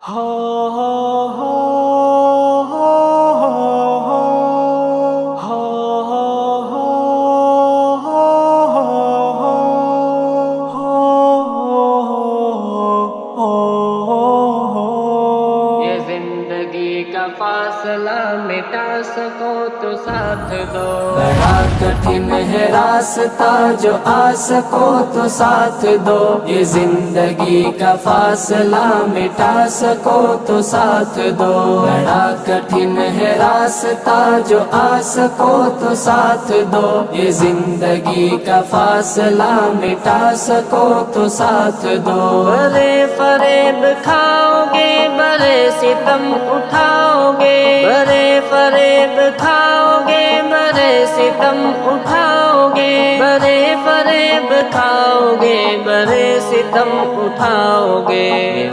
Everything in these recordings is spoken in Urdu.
یہ زندگی کا فاصلہ مٹا سکو تو ساتھ دو، بڑا کٹھن ہے راستہ جو آ سکو تو ساتھ دو، یہ زندگی کا فاصلہ مٹا سکو تو ساتھ دو، بڑا کٹھن ہے راستہ جو آ سکو تو ساتھ دو، یہ زندگی کا فاصلہ مٹا سکو تو ساتھ دو، برے فریب کھاؤ گے برے ستم اٹھاؤ گے، برے فریب کھاؤ گے برے ستم اٹھاؤ گے، برے فریب کھاؤ گے برے ستم اٹھاؤ گے،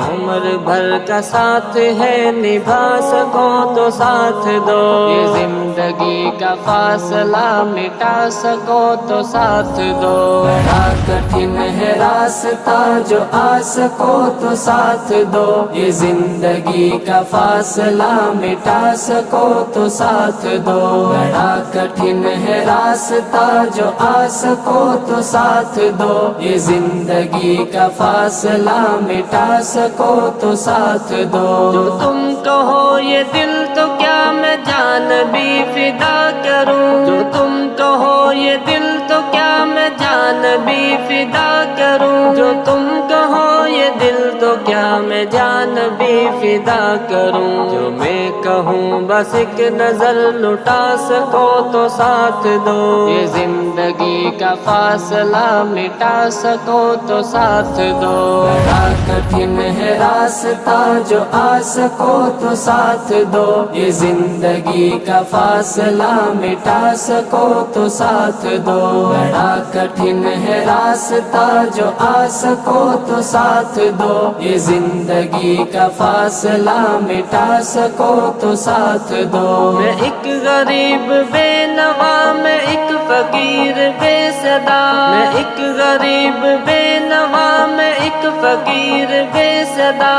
عمر بھر کا ساتھ ہے نبھا سکو تو ساتھ دو، یہ زندگی کا فاصلہ مٹا سکو تو ساتھ دو، بڑا کٹھن ہے راستہ جو آ سکو تو ساتھ دو، یہ زندگی کا فاصلہ مٹا سکو تو ساتھ دو، بڑا کٹھن ہے راستہ جو آ سکو تو ساتھ دو، یہ زندگی کا فاصلہ مٹا سکو تو ساتھ دو، جو تم کہو یہ دل تو کیا میں جان بھی فدا کروں، جو تم کہو یہ دل تو کیا میں جان بھی فدا کروں، جو تم کہو یہ دل تو کیا میں جان بھی فدا کروں، جو میں کہوں بس ایک نظر لٹا سکو تو ساتھ دو، یہ زندگی کا فاصلہ مٹا سکو تو ساتھ دو، بڑا کٹھن ہے راستہ جو آ سکو تو ساتھ دو، یہ زندگی کا فاصلہ مٹا سکو تو ساتھ دو، بڑا کٹھن ہے راستہ جو آ سکو تو ساتھ دو، یہ زندگی کا فاصلہ مٹا سکو تو ساتھ دو، میں ایک غریب بے نوا میں ایک فقیر بے صدا، میں ایک غریب بے نوا میں ایک فقیر بے صدا،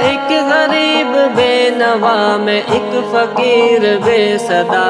ایک غریب بے نوا میں ایک فقیر بے صدا،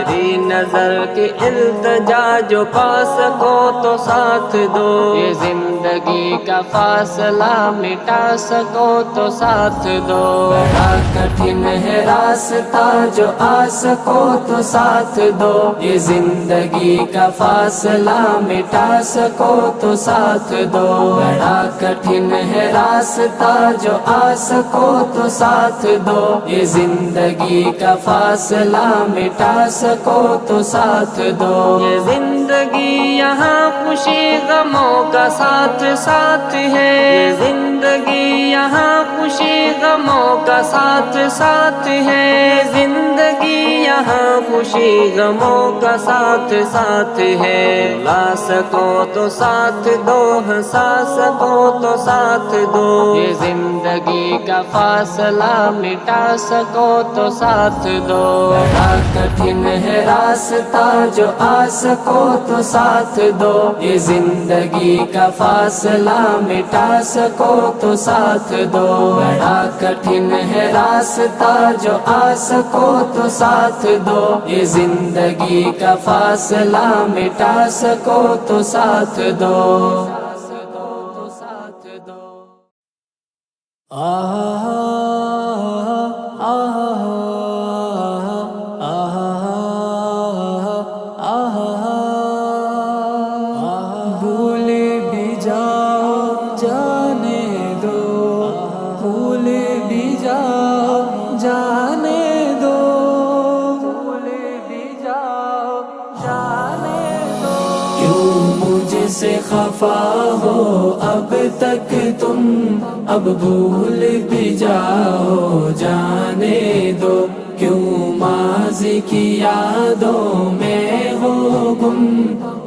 تیری نظر کی التجا جو پا سکو تو ساتھ دو، یہ زندگی کا فاصلہ مٹا سکو تو ساتھ دو، بڑا کٹھن ہے راستہ جو آ سکو تو ساتھ دو، یہ زندگی کا فاصلہ مٹا سکو تو ساتھ دو، بڑا کٹھن ہے راستہ جو آ سکو تو ساتھ دو، یہ زندگی کا فاصلہ مٹا سکو تو ساتھ دو، یہ زندگی یہاں خوشی غموں کا ساتھ ساتھ ہے، یہ زندگی یہاں خوشی غموں کا ساتھ ساتھ ہے، زندگی یہاں خوشی غموں کا ساتھ ساتھ ہے، لا سکو تو ساتھ دو ہنسا سکو تو ساتھ دو، یہ زندگی کا فاصلہ مٹا سکو تو ساتھ دو، بڑا کٹھن ہے راستہ جو آ سکو تو ساتھ دو، یہ زندگی کا فاصلہ مٹا سکو تو ساتھ دو، بڑا کٹھن ہے راستہ جو آ سکو تو ساتھ دو، یہ زندگی کا فاصلہ مٹا سکو تو ساتھ دو، بھول بھی جاؤ جانے دو، بھول بھی جاؤ جانے دو، بھول بھی جاؤ جانے دو، کیوں مجھ سے خفا ہو اب تک تم، اب بھول بھی جاؤ جانے دو، کیوں ماضی کی یادوں میں ہو گم،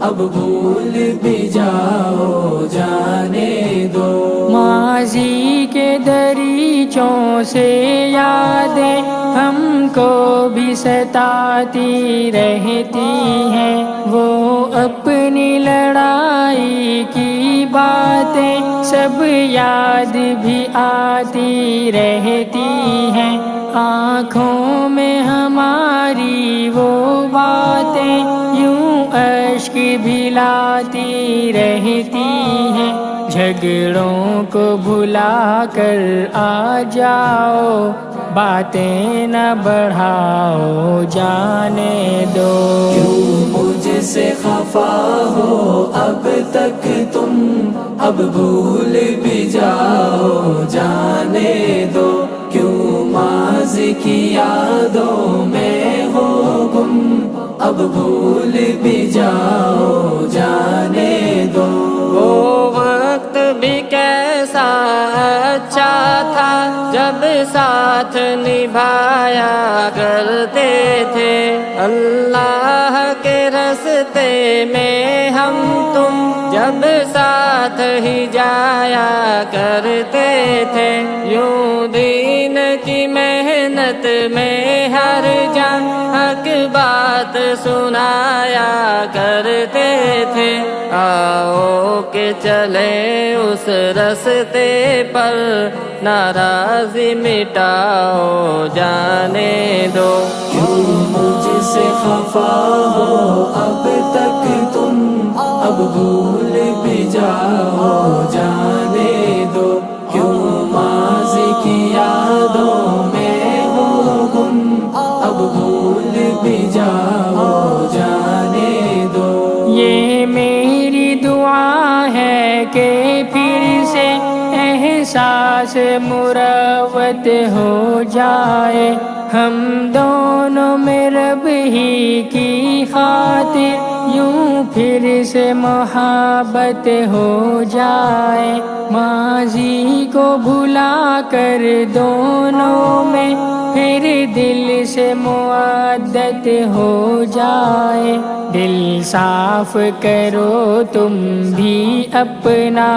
اب بھول بھی جاؤ جانے دو، ماضی کے دریچے بیچوں سے یادیں ہم کو بھی ستاتی رہتی ہیں، وہ اپنی لڑائی کی باتیں سب یاد بھی آتی رہتی ہیں، آنکھوں میں ہماری وہ باتیں یوں اشک بھی لاتی رہتی ہیں، جھگڑوں کو بھلا کر آ جاؤ، باتیں نہ بڑھاؤ جانے دو۔ کیوں مجھ سے خفا ہو اب تک تم، اب بھول بھی جاؤ جانے دو، کیوں ماضی کی یادوں میں ہو گم، اب بھول بھی جاؤ جانے دو۔ وہ وقت بھی کیسا اچھا تھا جب ساتھ نبھایا کرتے تھے، اللہ کے راستے میں ہم تم جب ساتھ ہی جایا کرتے تھے، یوں دین کی محنت میں ہر جان حق بات سنایا کرتے تھے، آؤ کہ چلیں اس راستے پر، ناراضی مٹاؤ جانے دو۔ کیوں مجھ سے خفا ہو اب تک تم، اب بھول بھی جاؤ جانے دو، کیوں ماضی کی یادوں میں ہو گم، اب بھول بھی جاؤ جانے دو۔ یہ میری دعا ہے کہ پھر سے احساس مروت ہو جائے، ہم دونوں میں رب ہی کی خاطر یوں پھر سے محبت ہو جائے، ماضی کو بھلا کر دونوں میں پھر دل سے مودت ہو جائے، دل صاف کرو تم بھی اپنا،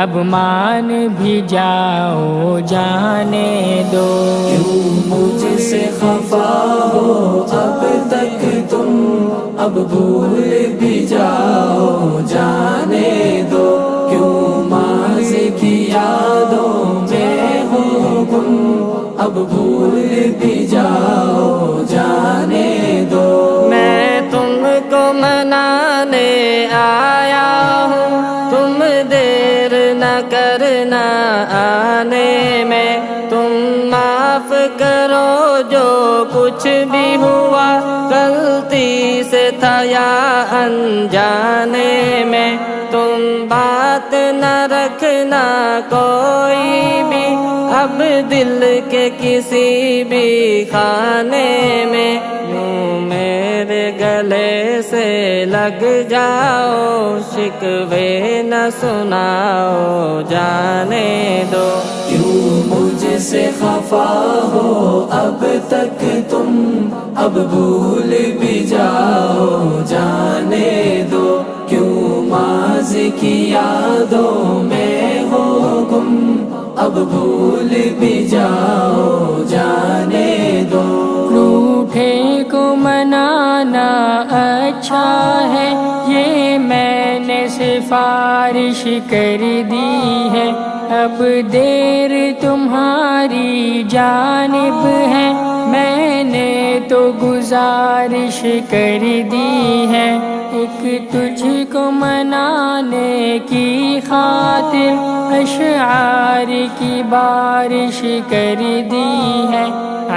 اب مان بھی جاؤ جانے دو۔ کیوں مجھ سے خفا ہو اب تک تم، اب بھول بھی جاؤ جانے دو، کیوں ماضی کی یادوں میں ہو گم، اب بھول بھی جاؤ جانے دو۔ میں تم کو منانے آیا ہوں، تم دیر نہ کرنا آنے میں، تم معاف کرو جو کچھ بھی ہوا غلطی سے تھا یا انجانے میں، تم بات نہ رکھنا کوئی بھی اب دل کے کسی بھی خانے میں، یوں میرے گلے سے لگ جاؤ، شکوے نہ سناؤ جانے دو۔ کیوں مجھ سے خفا ہو اب تک تم، اب بھول بھی جاؤ جانے دو، کیوں ماضی کی یادوں میں ہو گم، اب بھول بھی جاؤ جانے دو۔ روٹھے کو منانا اچھا ہے، یہ میں نے سفارش کر دی ہے، اب دیر تمہاری جانب ہے، میں نے تو گزارش کر دی ہے، ایک تجھ کو منانے کی خاطر اشعار کی بارش کر دی ہے،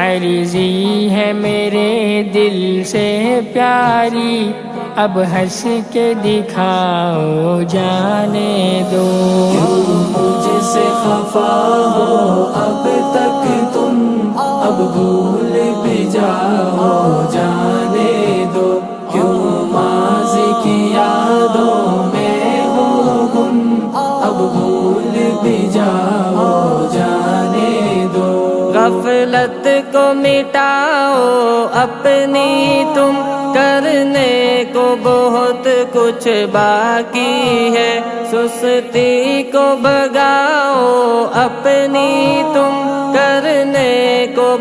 عرضی ہے میرے دل سے پیاری، اب ہنس کے دکھاؤ جانے دو۔ کیوں مجھ سے خفا ہو اب تک تم، اب بھول بھی جاؤ جانے دو، کیوں ماضی کی یادوں میں ہو گم، اب بھول بھی جاؤ جانے دو۔ غفلت کو مٹاؤ اپنی تم، کرنے کو بہت کچھ باقی ہے، سستی کو بھگاؤ اپنی تم،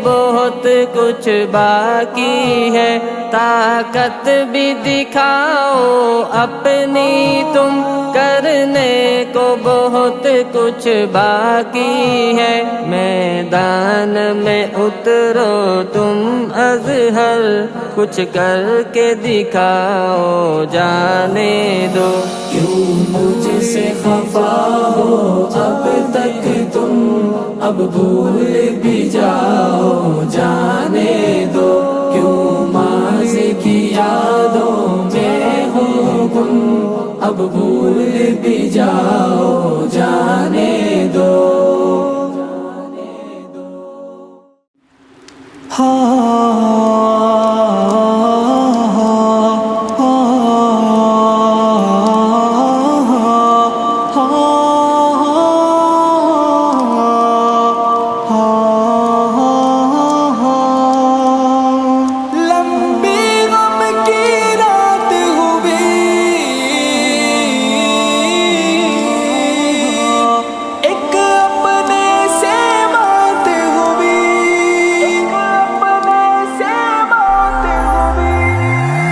بہت کچھ باقی ہے، طاقت بھی دکھاؤ اپنی تم، کرنے کو بہت کچھ باقی ہے، میدان میں اترو تم اظہر، کچھ کر کے دکھاؤ جانے دو۔ کیوں مجھ سے خفا ہو اب تک تم، اب بھول بھی جاؤ جانے دو، کیوں ماضی کی یادوں میں ہو گم، اب بھول بھی جاؤ جانے دو۔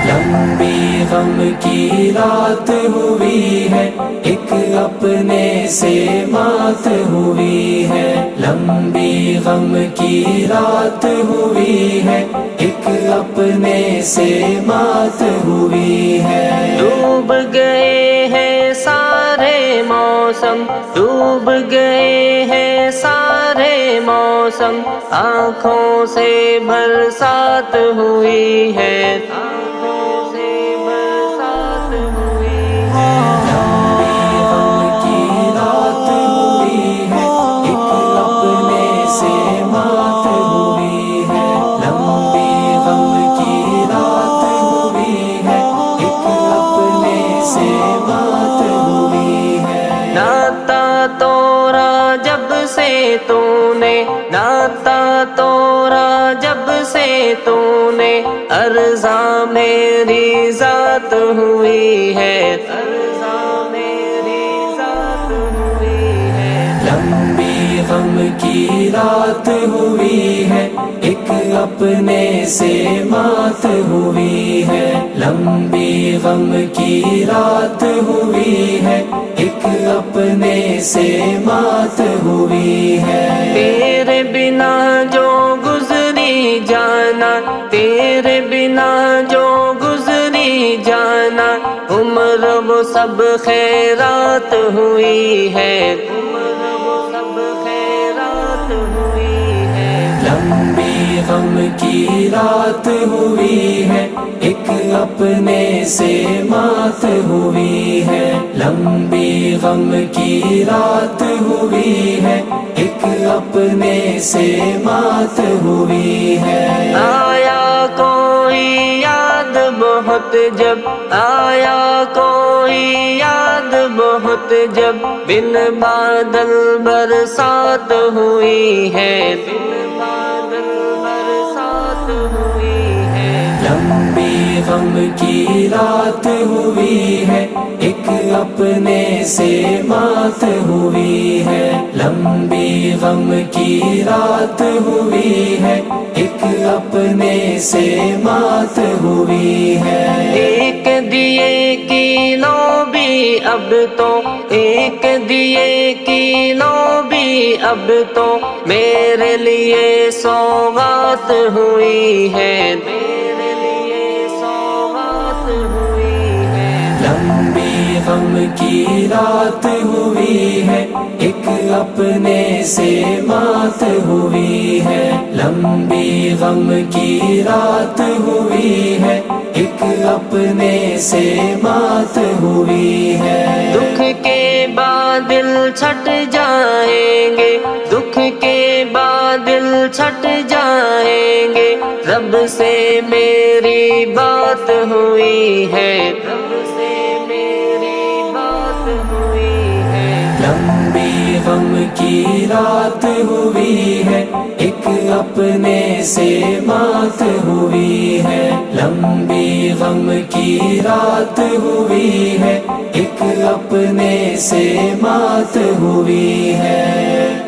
لمبی غم کی رات ہوئی ہے، ایک اپنے سے مات ہوئی ہے، لمبی غم کی رات ہوئی ہے، ایک اپنے سے مات ہوئی ہے۔ ڈوب گئے ہیں سارے موسم، ڈوب گئے ہیں سارے موسم، آنکھوں سے برسات ہوئی ہے، آنکھوں سے برسات ہوئی ہے۔ لمبی غم کی رات ہوئی ہے، ایک اپنے سے مات ہوئی ہے، لمبی غم کی رات ہوئی ہے، ایک اپنے سے مات ہوئی ہے۔ ناتا توڑا جب سے تو نے، ناتا توڑا جب سے تو نے، ارزاں میری ذات ہوئی ہے، ارزاں میری ذات ہوئی ہے۔ لمبی غم کی رات ہوئی ہے، ایک اپنے سے مات ہوئی ہے، لمبی غم کی رات ہوئی ہے، ایک اپنے سے مات ہوئی ہے۔ تیرے بنا جو گزری جانا، تیرے بنا جو گزری جانا، عمر وہ سب خیرات ہوئی ہے، عمر وہ سب خیرات ہوئی ہے۔ لمبی غم کی رات ہوئی ہے، ایک اپنے سے مات ہوئی ہے، لمبی غم کی رات ہوئی ہے، ایک اپنے سے مات ہوئی ہے۔ آیا کوئی یاد بہت جب، آیا کوئی یاد بہت جب، بن بادل برسات ہوئی ہے، بن بادل برسات ہوئی ہے۔ لمبی غم کی رات ہوئی ہے، ایک اپنے سے مات ہوئی ہے، لمبی غم کی رات ہوئی ہے، ایک اپنے سے مات ہوئی ہے۔ ایک دیے کی لو بھی اب تو، ایک دیے کی لو بھی اب تو، میرے لیے سوغات ہوئی ہے، میرے لیے سوغات ہوئی ہے۔ لمبی غم کی رات ہوئی ہے، ایک اپنے سے مات ہوئی ہے، لمبی غم کی رات ہوئی ہے، ایک اپنے سے مات ہوئی ہے۔ دکھ کے بادل چھٹ جائیں گے، دکھ کے بادل چھٹ جائیں گے، رب سے میری بات ہوئی ہے، رب سے میری بات ہوئی ہے۔ لمبی غم کی رات ہوئی ہے، ایک اپنے سے مات ہوئی ہے، لمبی غم کی رات ہوئی ہے، ایک اپنے سے مات ہوئی ہے۔